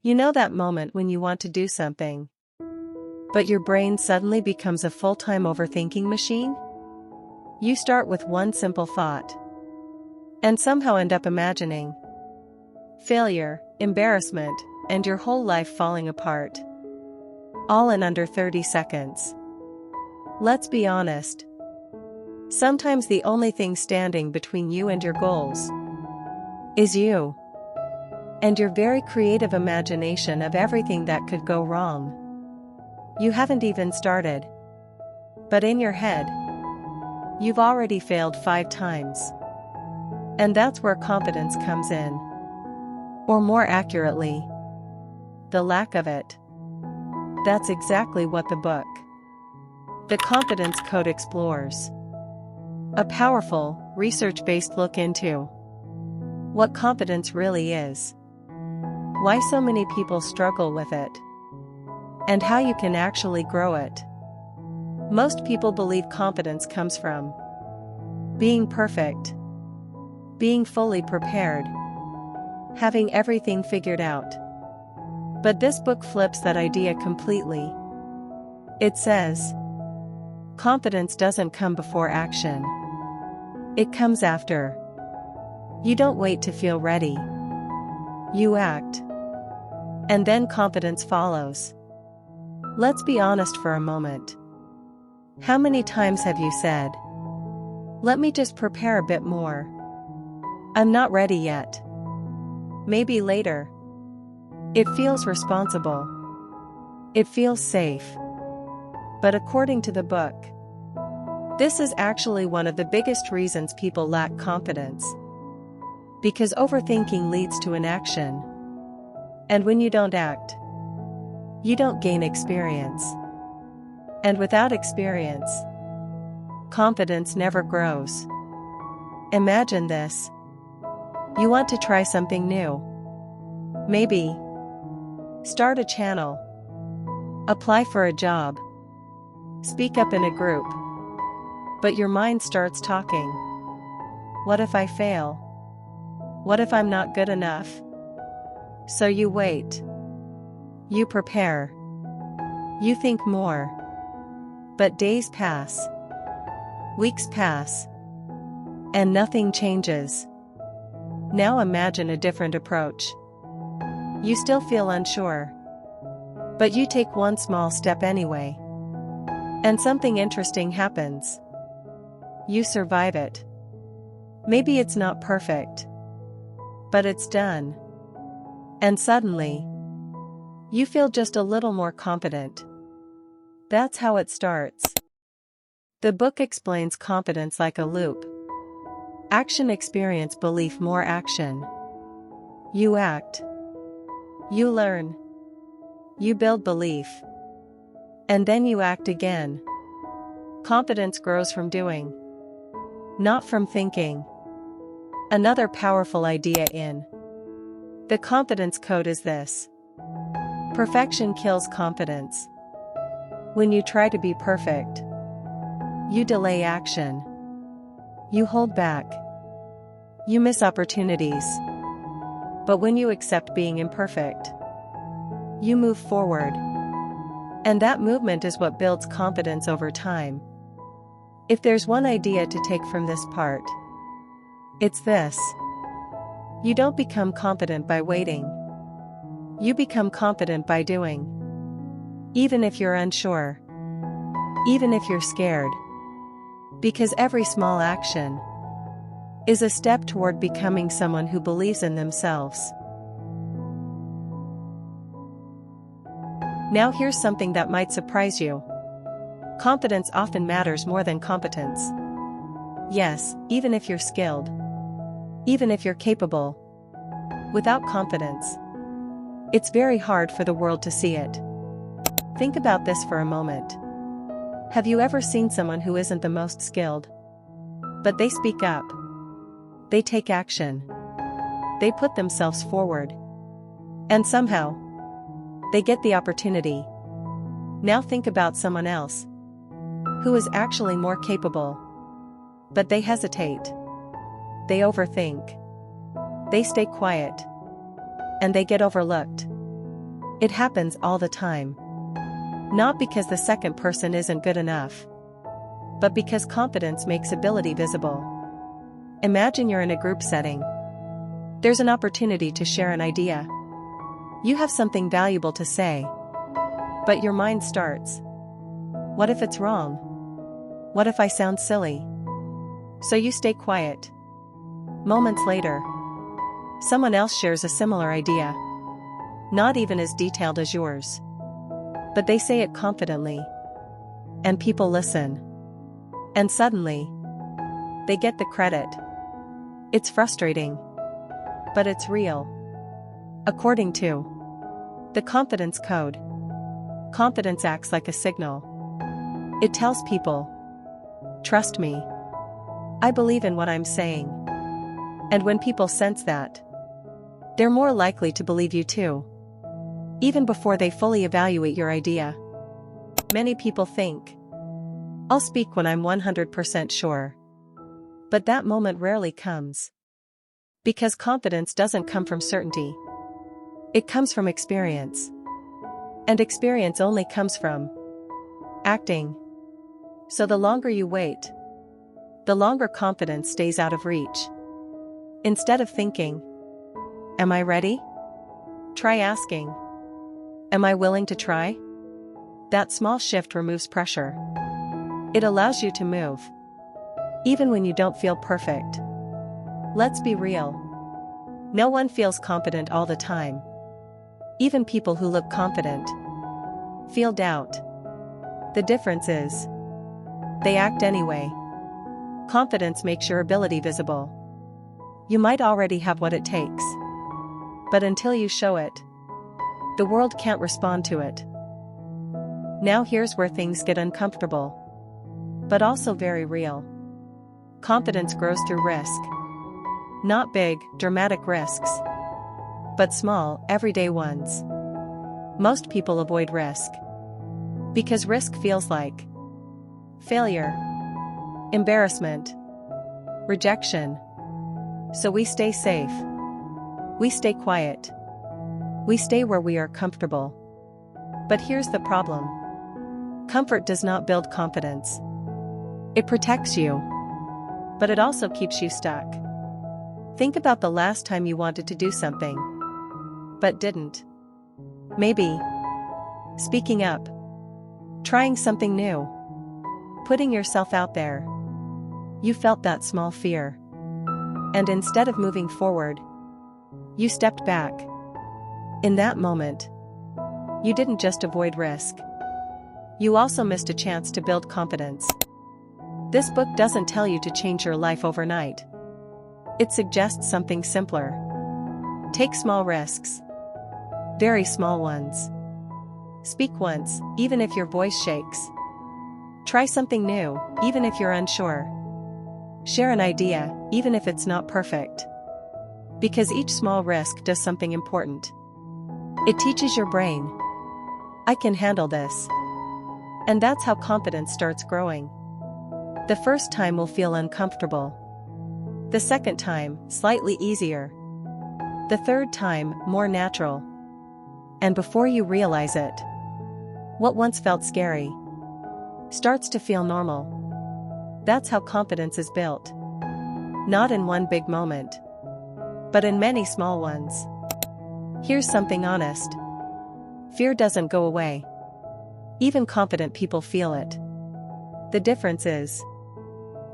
You know that moment when you want to do something, but your brain suddenly becomes a full-time overthinking machine? You start with one simple thought, and somehow end up imagining failure, embarrassment, and your whole life falling apart. All in under 30 seconds. Let's be honest. Sometimes the only thing standing between you and your goals is you. And your very creative imagination of everything that could go wrong. You haven't even started. But in your head, you've already failed 5 times. And that's where confidence comes in. Or more accurately, the lack of it. That's exactly what the book, The Confidence Code, explores. A powerful, research-based look into what confidence really is, why so many people struggle with it, and how you can actually grow it. Most people believe confidence comes from being perfect, being fully prepared, having everything figured out. But this book flips that idea completely. It says, confidence doesn't come before action. It comes after. You don't wait to feel ready. You act. And then confidence follows. Let's be honest for a moment. How many times have you said, "Let me just prepare a bit more. I'm not ready yet. Maybe later." It feels responsible. It feels safe. But according to the book, this is actually one of the biggest reasons people lack confidence. Because overthinking leads to inaction. And when you don't act, you don't gain experience. And without experience, confidence never grows. Imagine this. You want to try something new. Maybe start a channel, apply for a job, speak up in a group. But your mind starts talking. What if I fail? What if I'm not good enough? So you wait. You prepare. You think more. But days pass. Weeks pass. And nothing changes. Now imagine a different approach. You still feel unsure. But you take one small step anyway. And something interesting happens. You survive it. Maybe it's not perfect. But it's done. And suddenly, you feel just a little more confident. That's how it starts. The book explains confidence like a loop. Action, experience, belief, more action. You act. You learn. You build belief. And then you act again. Confidence grows from doing, not from thinking. Another powerful idea in The Confidence Code is this. Perfection kills confidence. When you try to be perfect, you delay action. You hold back. You miss opportunities. But when you accept being imperfect, you move forward. And that movement is what builds confidence over time. If there's one idea to take from this part, it's this. You don't become confident by waiting. You become confident by doing. Even if you're unsure. Even if you're scared. Because every small action is a step toward becoming someone who believes in themselves. Now here's something that might surprise you. Confidence often matters more than competence. Yes, even if you're skilled. Even if you're capable. Without confidence, it's very hard for the world to see it. Think about this for a moment. Have you ever seen someone who isn't the most skilled? But they speak up. They take action. They put themselves forward. And somehow, they get the opportunity. Now think about someone else who is actually more capable. But they hesitate. They overthink. They stay quiet. And they get overlooked. It happens all the time. Not because the second person isn't good enough, but because confidence makes ability visible. Imagine you're in a group setting. There's an opportunity to share an idea. You have something valuable to say. But your mind starts. What if it's wrong? What if I sound silly? So you stay quiet. Moments later, someone else shares a similar idea. Not even as detailed as yours. But they say it confidently. And people listen. And suddenly, they get the credit. It's frustrating. But it's real. According to the confidence code, confidence acts like a signal. It tells people, trust me. I believe in what I'm saying. And when people sense that, they're more likely to believe you too. Even before they fully evaluate your idea. Many people think, I'll speak when I'm 100% sure. But that moment rarely comes. Because confidence doesn't come from certainty. It comes from experience. And experience only comes from acting. So the longer you wait, the longer confidence stays out of reach. Instead of thinking, am I ready? Try asking, am I willing to try? That small shift removes pressure. It allows you to move. Even when you don't feel perfect. Let's be real. No one feels confident all the time. Even people who look confident feel doubt. The difference is, they act anyway. Confidence makes your ability visible. You might already have what it takes. But until you show it, the world can't respond to it. Now here's where things get uncomfortable. But also very real. Confidence grows through risk. Not big, dramatic risks. But small, everyday ones. Most people avoid risk. Because risk feels like failure, embarrassment, rejection. So we stay safe. We stay quiet. We stay where we are comfortable. But here's the problem. Comfort does not build confidence. It protects you. But it also keeps you stuck. Think about the last time you wanted to do something, but didn't. Maybe speaking up, trying something new, putting yourself out there. You felt that small fear. And instead of moving forward, you stepped back. In that moment, you didn't just avoid risk. You also missed a chance to build confidence. This book doesn't tell you to change your life overnight. It suggests something simpler. Take small risks. Very small ones. Speak once, even if your voice shakes. Try something new, even if you're unsure. Share an idea, even if it's not perfect. Because each small risk does something important. It teaches your brain, I can handle this. And that's how confidence starts growing. The first time will feel uncomfortable. The second time, slightly easier. The third time, more natural. And before you realize it, what once felt scary starts to feel normal. That's how confidence is built. Not in one big moment, but in many small ones. Here's something honest. Fear doesn't go away. Even confident people feel it. The difference is,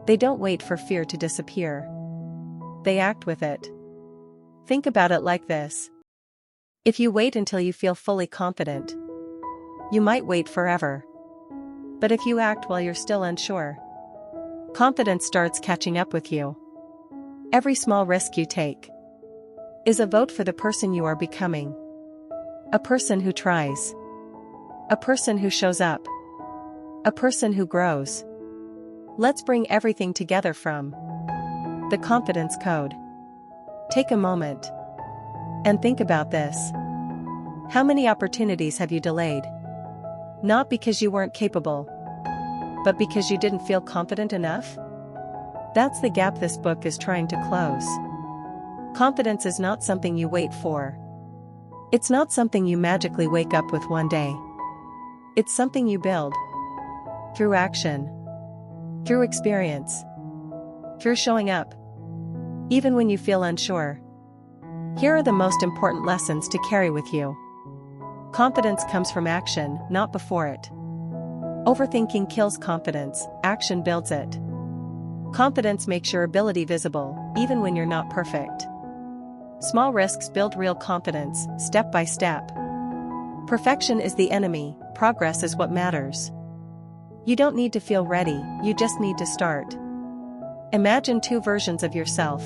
they don't wait for fear to disappear. They act with it. Think about it like this. If you wait until you feel fully confident, you might wait forever. But if you act while you're still unsure, confidence starts catching up with you. Every small risk you take is a vote for the person you are becoming. A person who tries. A person who shows up. A person who grows. Let's bring everything together from the confidence code. Take a moment and think about this. How many opportunities have you delayed? Not because you weren't capable, but because you didn't feel confident enough? That's the gap this book is trying to close. Confidence is not something you wait for. It's not something you magically wake up with one day. It's something you build. Through action. Through experience. Through showing up. Even when you feel unsure. Here are the most important lessons to carry with you. Confidence comes from action, not before it. Overthinking kills confidence, action builds it. Confidence makes your ability visible, even when you're not perfect. Small risks build real confidence, step by step. Perfection is the enemy, progress is what matters. You don't need to feel ready, you just need to start. Imagine two versions of yourself.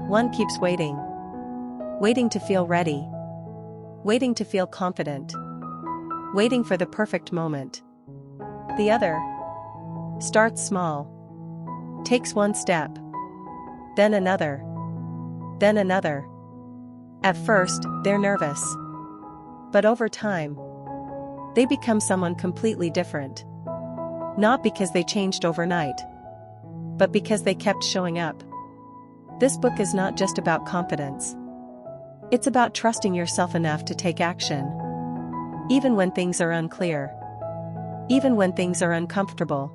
One keeps waiting. Waiting to feel ready. Waiting to feel confident. Waiting for the perfect moment. The other starts small. Takes one step. Then another. Then another. At first, they're nervous. But over time, they become someone completely different. Not because they changed overnight, but because they kept showing up. This book is not just about confidence. It's about trusting yourself enough to take action. Even when things are unclear. Even when things are uncomfortable.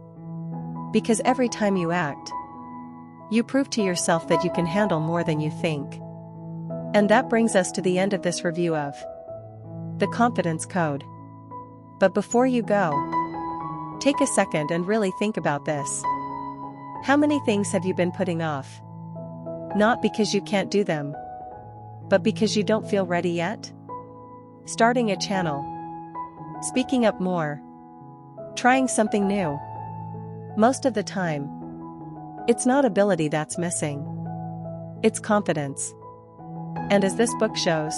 Because every time you act, you prove to yourself that you can handle more than you think. And that brings us to the end of this review of The Confidence Code. But before you go, take a second and really think about this. How many things have you been putting off? Not because you can't do them, but because you don't feel ready yet? Starting a channel. Speaking up more. Trying something new. Most of the time, it's not ability that's missing. It's confidence. And as this book shows,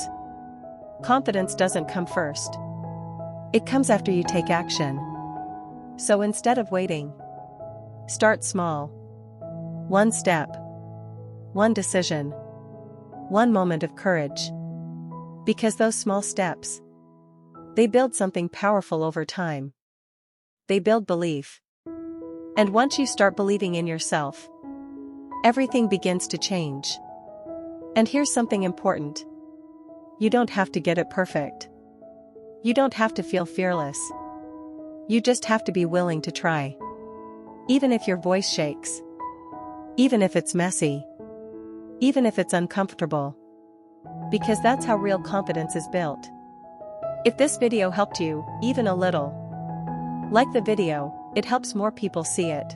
confidence doesn't come first. It comes after you take action. So instead of waiting, start small. One step. One decision. One moment of courage. Because those small steps, they build something powerful over time. They build belief. And once you start believing in yourself, everything begins to change. And here's something important. You don't have to get it perfect. You don't have to feel fearless. You just have to be willing to try. Even if your voice shakes. Even if it's messy. Even if it's uncomfortable. Because that's how real confidence is built. If this video helped you, even a little, like the video, it helps more people see it.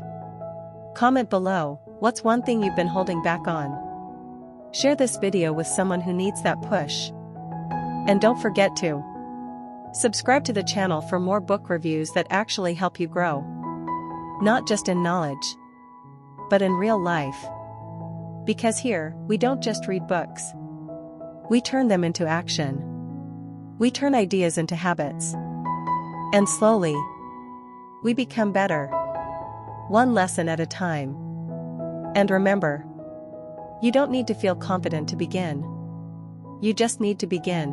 Comment below, what's one thing you've been holding back on? Share this video with someone who needs that push. And don't forget to subscribe to the channel for more book reviews that actually help you grow. Not just in knowledge, but in real life. Because here, we don't just read books. We turn them into action. We turn ideas into habits. And slowly, we become better. One lesson at a time. And remember, you don't need to feel confident to begin. You just need to begin.